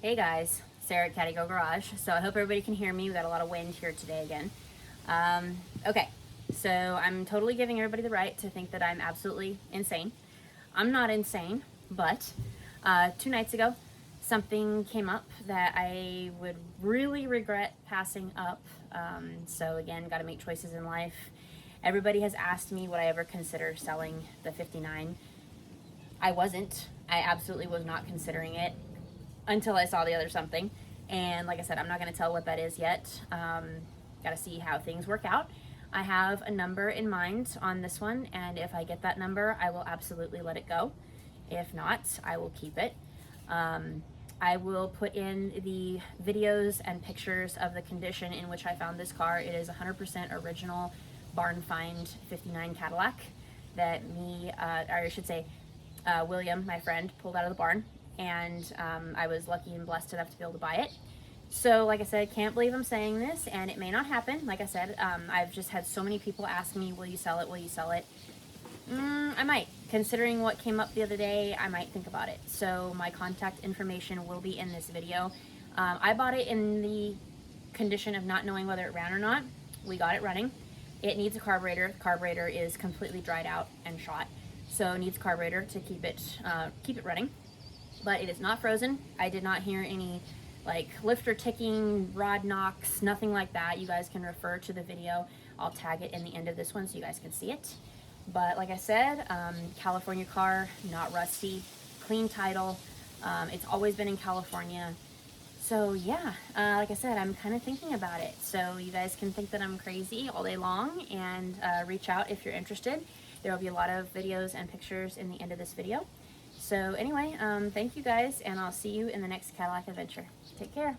Hey guys, Sarah at Caddy Girl Garage. So I hope everybody can hear me. We got a lot of wind here today again. Okay, so I'm totally giving everybody the right to think that I'm absolutely insane. I'm not insane, but 2 nights ago, something came up that I would really regret passing up. So again, got to make choices in life. Everybody has asked me would I ever consider selling the 59. I wasn't. I absolutely was not considering it until I saw the other something. And like I said, I'm not going to tell what that is yet. Got to see how things work out. I have a number in mind on this one, and if I get that number, I will absolutely let it go. If not, I will keep it. I will put in the videos and pictures of the condition in which I found this car. It is 100% original Barnfind 59 Cadillac that William, my friend, pulled out of the barn, and I was lucky and blessed enough to be able to buy it. So like I said, I can't believe I'm saying this, and it may not happen. Like I said, I've just had so many people ask me, will you sell it, will you sell it? I might. Considering what came up the other day, I might think about it. So my contact information will be in this video. I bought it in the condition of not knowing whether it ran or not. We got it running. It needs a carburetor. The carburetor is completely dried out and shot, so it needs a carburetor to keep it running. But it is not frozen. I did not hear any like lifter ticking, rod knocks, nothing like that. You guys can refer to the video. I'll tag it in the end of this one so you guys can see it. But like I said, California car, not rusty, clean title. It's always been in California. So yeah, like I said, I'm kind of thinking about it. So you guys can think that I'm crazy all day long, and reach out if you're interested. There will be a lot of videos and pictures in the end of this video. So anyway, thank you guys, and I'll see you in the next Cadillac adventure. Take care.